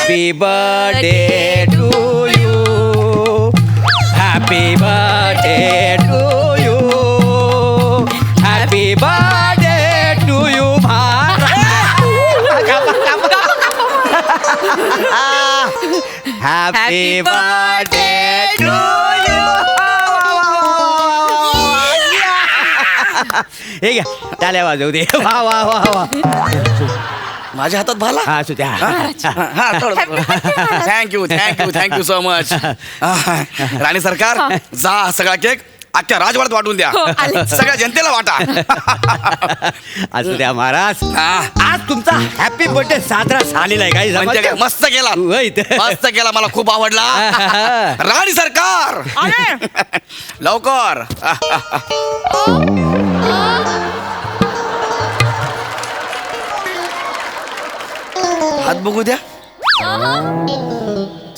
Happy birthday to you, happy birthday to you, happy birthday to you happy birthday to you. हे घ्या टाळ्या वाजवू दे. वा वा वा वा. माझ्या हातात भाला. हा असू द्या. Thank you so much. राणी सरकार जा सगळा केक अख्ख्या राजवाड्यात वाटून द्या. सगळ्या जनतेला वाटा. असू द्या महाराज. आज तुमचा हॅपी बर्थडे साजरा झालेला आहे काही म्हणजे काय, मस्त केला मस्त केला. मला खूप आवडला. राणी सरकार लवकर. हात बघू द्या.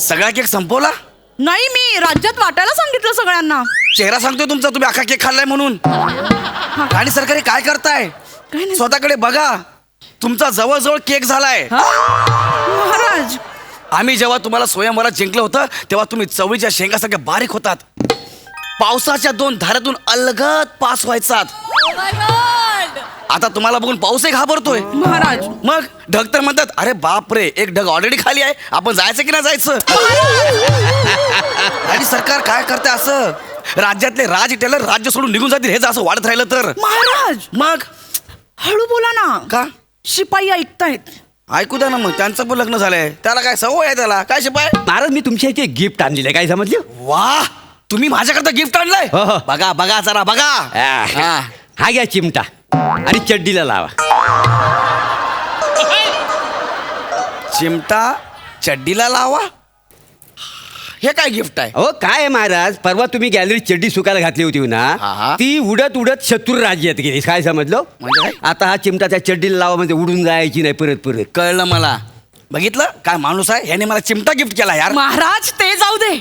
सगळा केक संपवला? नाही, मी राज्यात वाटायला सांगितलं सगळ्यांना. चेहरा सांगतोय तुमचा, तुम्ही अख्खा केक खाल्लाय म्हणून. राणी सरकारी काय करताय? स्वतःकडे बघा. तुमचा जवळजवळ केक झालाय. महाराज, आम्ही जेव्हा तुम्हाला स्वयंवरात जिंकलं होतं तेव्हा तुम्ही चवळीच्या शेंगासारख्या बारीक होतात. पावसाच्या 2 धाऱ्यातून अलगद पास व्हायचात. आता तुम्हाला बघून पाऊसही घाबरतोय. महाराज, मग ढग तर म्हणतात अरे बाप रे, एक ढग ऑलरेडी खाली आहे, आपण जायचं की नाही जायचं? आणि सरकार काय करते असं? राज्यातले राज टेलर राज्य सोडून निघून जातील हे जर असं वाढत राहिलं तर. महाराज मग हळू बोला ना. का? शिपाई ऐकतायत. ऐकू द्या ना. मग त्यांचं पण लग्न झालंय, त्याला काय सवय आहे त्याला. काय शिपाय? महाराज मी तुमच्या इथे गिफ्ट आणलेलं आहे काय समजलं? वा, तुम्ही माझ्याकरता गिफ्ट आणलंय? हो, हो. बघा बघा जरा बघा. हा घ्या चिमटा आणि चड्डीला लावा. चिमटा चड्डीला लावा. हे काय गिफ्ट आहे? हो काय आहे महाराज, परवा तुम्ही गॅलरीत चड्डी सुकायला घातली होती हा, ना, हा. ती उडत उडत शत्रू राज्यात गेली. काय समजलं? म्हणजे काय? आता हा चिमटा त्या चड्डीला लावा म्हणजे उडून जायची नाही परत परत. कळलं मला. बघितलं काय माणूस आहे, याने मला चिमटा गिफ्ट केला यार. महाराज ते जाऊ दे.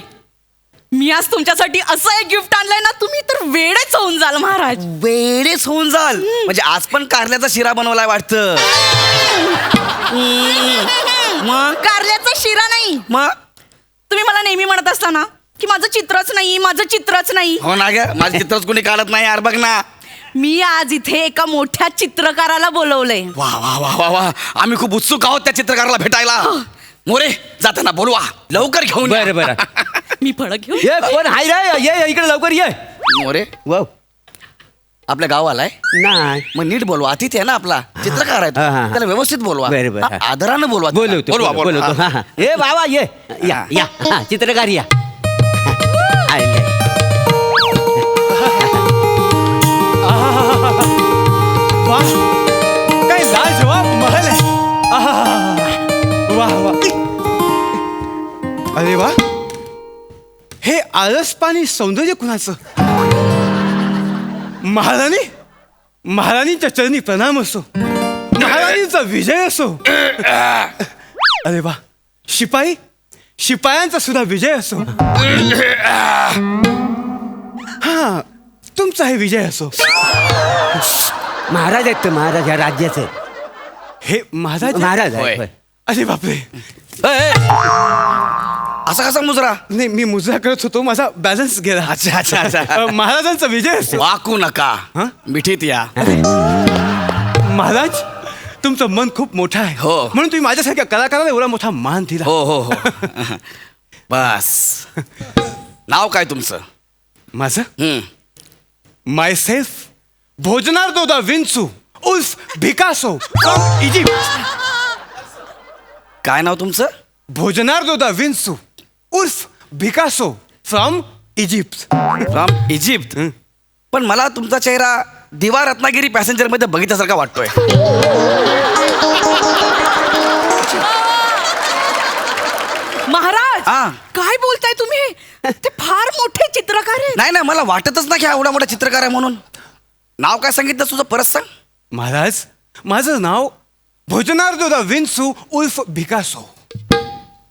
मी आज तुमच्यासाठी असं एक गिफ्ट आणलंय ना, तुम्ही तर वेडेच होऊन जाल महाराज. वेळेच होऊन जाल. म्हणजे आज पण कारल्याचा शिरा बनवलाय वाटतं. मग कारल्याचा शिरा नाही. मग तुम्ही मला नेहमी म्हणत असता ना की माझं चित्रच नाही, माझं चित्रच नाही. हो ना ग, माझं चित्रच कोणी काढत नाही यार. बघ ना. मी आज इथे एका मोठ्या चित्रकाराला बोलवलंय. वा वा वा वा वा. आम्ही खूप उत्सुक आहोत त्या चित्रकाराला भेटायला. मोरे जाताना बोलवा लवकर घेऊन या. बरं बरं. मी फळं घेऊन ये कोण हाय रे, ये इकडे लवकर ये. मोरे वाव. आपल्या गावाला नाही मग नीट बोलवा. अतिथी आहे ना आपला, चित्रकार आहे तो. हा, हा. त्याला व्यवस्थित बोलवा. बरं, बरं. हा, आदरानं बोलवा. बोलवतो बोलवा बोलवतो. बोलवा. हा, हा. ए बाबा ये या या. हा, चित्रकार या. आले. वा, काय लाजवाब महल आहे. वा वा. अरे वा, हे आळस पाणी सौंदर्य कुणाचं? महाराणी, महाराणींच्या चरणी प्रणाम असो. महाराणींचा विजय असो. अरे वा, शिपाई, शिपायांचा सुद्धा विजय असो. हा, तुमचाही विजय असो. महाराज आहेत ते, महाराज या राज्याचे. हे महाराज महाराज होय. आहेत. अरे बापरे. असा कसा मुजरा? नाही, मी मुजरा करत होतो, माझा बॅलन्स गेला. अच्छा अच्छा अच्छा. महाराजांचा विजय असो. वाकू नका. हा? मिठीत या. महाराज, तुमचं मन खूप मोठं आहे. हो. म्हणून तुम्ही माझ्यासारख्या कलाकाराला एवढा मोठा मान दिला. हो हो हो. बस. नाव काय तुमचं? माझं माय सेल्फ भोजनार्दो दा विन्सू उर्फ भिकासो फ्रॉम इजिप्त. काय नाव तुमचं? भोजनार्दो दा विन्सू उर्फ भिकासो फ्रॉम इजिप्त. From Egypt. पण मला तुमचा चेहरा दिवा रत्नागिरी पॅसेंजर मध्ये बघितल्यासारखा वाटतोय. महाराज, हा. काय बोलताय तुम्ही? ते फार मोठे चित्रकार आहेत. नाही ना, मला वाटतच ना की हा एवढा मोठा चित्रकार आहे म्हणून. नाव काय सांगितलं तुझं, परत सांग. महाराज, माझं नाव भोजनार्दो दा विन्सू उर्फ भिकासो.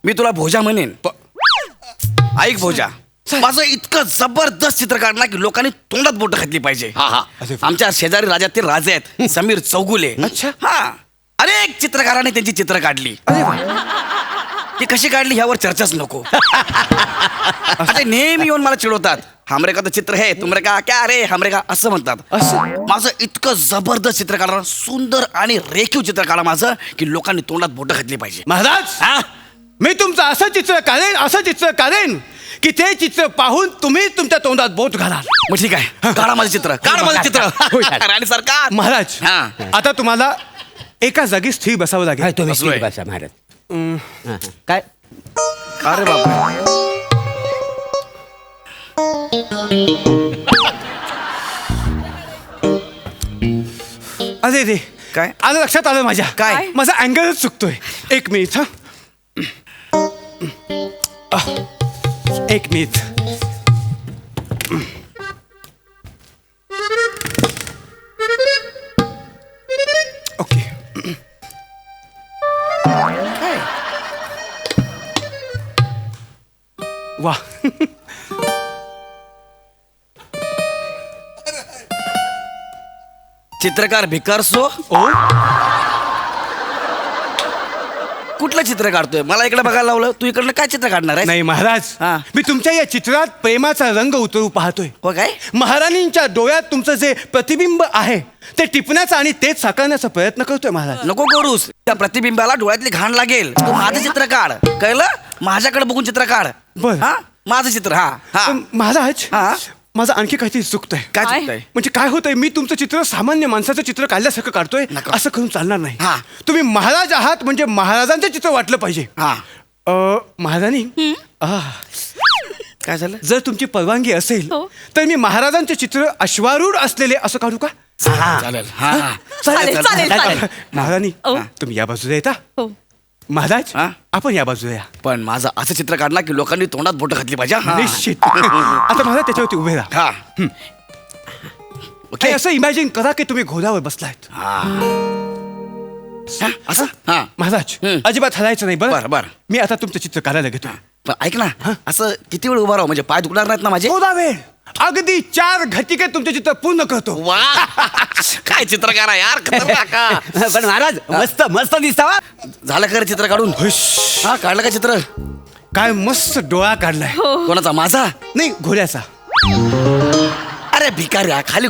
मी तुला भोजा म्हणेन. ऐक भोजा, माझं इतकं जबरदस्त चित्र काढणार की लोकांनी तोंडात बोटं घातली पाहिजे. हा हा. आमच्या शेजारी राज्यातील राजे आहेत समीर चौगुले. अच्छा. हा, अनेक चित्रकारांनी त्यांची चित्र काढली. अरे वा. ती कशी काढली ह्यावर चर्चाच नको. आता नेहमी येऊन मला चिडवतात, हमरे का तर चित्र हे तुमरे का क्या रे हमरे का असं म्हणतात. माझं इतकं जबरदस्त चित्र काढा, सुंदर आणि रेखीव चित्र काढा माझं, की लोकांनी तोंडात बोटं घातली पाहिजे. महाराज हा? मी तुमचं असं चित्र काढेन की ते चित्र पाहून तुम्ही तुमच्या तोंडात बोट घालाल. मग ठीक आहे, काढा माझं चित्र, काढा माझं चित्र. राणी सरकार. महाराज हा. आता तुम्हाला एका जागी स्थिर बसावं काय लागेल. तुम्ही बसलोय. स्थिर बसा महाराज. हा, हा. काय अरे बापरे. अरे रे काय? आलं लक्षात आलं माझ्या. काय? माझा अँगलच चुकतोय. एक मिनिट. एक मिनिट. ओके. वा. चित्रकार भिकारसो ओ कुठलं चित्र काढतोय? मला इकडे बघायला लावलं, तू इकडलं काय चित्र काढणार आहे? नाही महाराज, हा. मी तुमच्या या चित्रात प्रेमाचा रंग उतरू पाहतोय. हो काय? महाराणींच्या डोळ्यात तुमचं जे प्रतिबिंब आहे ते टिपण्याचा आणि तेच साकारण्याचा प्रयत्न करतोय महाराज. नको करूस, त्या प्रतिबिंबाला डोळ्यातली घाण लागेल. तू माझं चित्र काढ, कळलं? माझ्याकडे बघून चित्र काढ. बरं. हा, माझं चित्र. हा हा. पण महाराज, हा. माझं आणखी काहीतरी चुकतंय. काय काय? चुकतंय? म्हणजे काय होतंय, मी तुमचं चित्र सामान्य माणसाचं चित्र काढल्यासारखं काढतोय. नका. असं करून चालणार नाही. हा. तुम्ही महाराज आहात म्हणजे महाराजांचं चित्र वाटलं पाहिजे. हा. महाराणी, काय झालं? जर तुमची परवानगी असेल हो. तर मी महाराजांचे चित्र अश्वारूढ असलेले असं काढू का? चालेल. हा हा. चालेल चालेल चालेल. महाराणी, हो. तुम्ही या बाजूला येता. हो. महाराज, हा? आपण या बाजूला या. पण माझं असं चित्र काढणार की लोकांनी तोंडात बोटं घातली पाहिजे. हा. निश्चित. आता मला त्याच्यावरती उभे राहा. हा. काही असं इमॅजिन करा की तुम्ही घोड्यावर बसलायत. हा. असं. हा. महाराज, हम्म. अजिबात हलायचं नाही. बरं, बरं बरं. मी आता तुमचं चित्र काढायला घेतो. पण ऐक ना, असं किती वेळ उभा राहू म्हणजे पाय दुखणार नाहीत ना माझे? थोडा वेळ, अगदी 4 घटिकेत तुमचं चित्र पूर्ण करतो. वा. काय चित्रकार आहे यार, खतरनाक. हा. पण महाराज मस्त मस्त दिसता. झालं का रे चित्र काढून? हा, काढलं का चित्र? काय मस्त डोळा काढलाय. कोणाचा? माझा? नाही, घोड्याचा. अरे भिकाऱ्या, खाली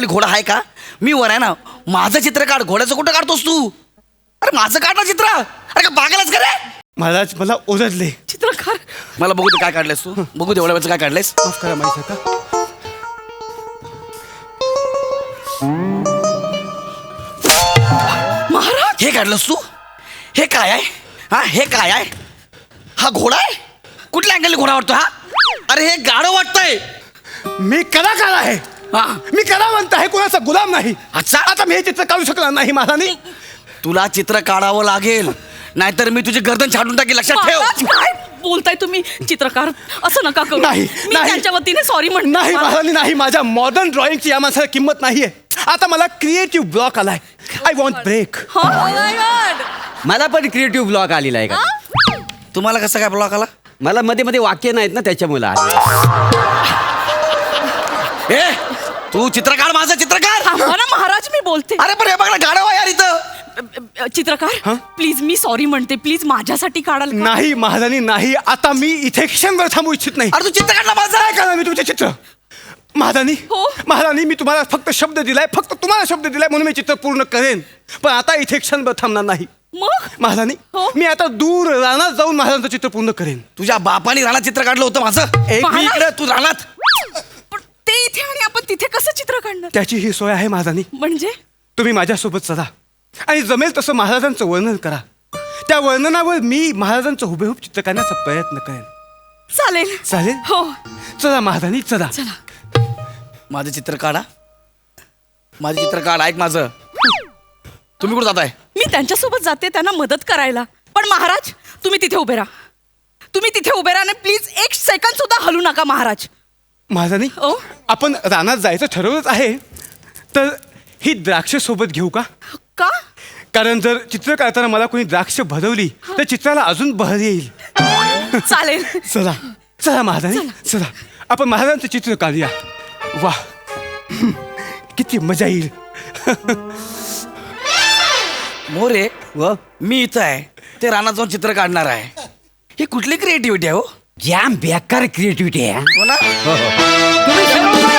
घोडा आहे का? मी वर आहे ना. माझं चित्र काढ, घोड्याचं कुठं काढतोस तू? अरे माझं काढ ना चित्र. अरे का पागलच का रे? महाराज, मला ओरडले. चित्रकार. मला बघू दे काय काढलंयस तू. बघू दे एवढ्या वेळचं काय काढलंयस. माफ करा माझ्या का. महाराज. हे काढलंस तू? हे काय आहे? हा, हे काय आहे? हा घोडा आहे? कुठल्या अँगलने घोडा वाटतो हा? अरे हे गाढव वाटतंय. मी कलाकार आहे. हा. मी कलावंत आहे, कोणाचा गुलाम नाही. अच्छा. आता मी हे चित्र काढू शकणार नाही महाराणी. तुला चित्र काढावं लागेल, नाहीतर मी तुझी गर्दन छाटून टाकी. लक्षात ठेव. महाराज, काय बोलताय तुम्ही? चित्रकार असं नका करू. नाही, मी नाही. त्यांच्या वतीने सॉरी म्हणते. नाही महाराणी, नाही. माझ्या मॉडर्न ड्रॉइंगची या माणसाला किंमत नाहीये. आता मला क्रिएटिव्ह ब्लॉक आलाय. I want break. Oh my God. मला पण क्रिएटिव्ह ब्लॉग आलेला आहे का? तुम्हाला कसं काय ब्लॉक आला? मला मध्ये मध्ये वाक्य नाहीत ना त्याच्यामुळे आले. ए, तू चित्र काढ, माझं चित्र काढ. थांबा ना महाराज, मी बोलते. अरे पण हे बघ ना, गाढव आहे यार इथं. चित्रकार प्लीज, मी सॉरी म्हणते. प्लीज माझ्यासाठी काढाल का? नाही महाराणी, नाही. आता मी इथे क्षणभर थांबू इच्छित नाही. अरे तू चित्र काढ ना माझं. काय करणार मी तुमचे चित्र? महाराणी, हो. महाराणी, मी तुम्हाला फक्त शब्द दिलाय, फक्त तुम्हाला शब्द दिलाय म्हणून मी चित्र पूर्ण करेन. पण आता इथे क्षणभर थांबणार नाही. मग महाराणी, हो. मी आता दूर रानात जाऊन महाराजांचं चित्र पूर्ण करेन. तुझ्या बापाने रानात चित्र काढलं होतं माझं. एक मी इकडे, तू रानात. पण ते इथे आणि आपण तिथे कसं चित्र काढणार? त्याची ही सोय आहे महाराणी. म्हणजे तुम्ही माझ्यासोबत चला आणि जमेल तसं महाराजांचं वर्णन करा. त्या वर्णनावर मी महाराजांचं हुबेहूब चित्र काढण्याचा प्रयत्न करेन. चालेल. चालेल? हो. चला महाराणी, चला. चला. माझं चित्र काढा. माझं चित्र काढ. ऐक माझं. तुम्ही कुठं जाताय? मी त्यांच्यासोबत जाते त्यांना मदत करायला. पण महाराज, तुम्ही तिथे उभे राहा. तुम्ही तिथे उभे राहा. प्लीज 1 सेकंद सुद्धा हलू नका महाराज. महाराणी, ओ. आपण रानात जायचं ठरवलंच आहे, तर ही द्राक्ष सोबत घेऊ का? का? कारण जर चित्र काढताना मला कोणी द्राक्ष भरवली तर चित्राला अजून बहर येईल. चालेल. चला चला महाराणी, चला आपण महाराजांचं चित्र काढूया. वा, किती मजा येईल. मोरे व मी इथं आहे ते रानात जाऊन चित्र काढणार आहे. ही कुठली क्रिएटिव्हिटी आहे हो? जाम बेकार क्रिएटिव्हिटी आहे हा. हो ना? तुम्ही सर्व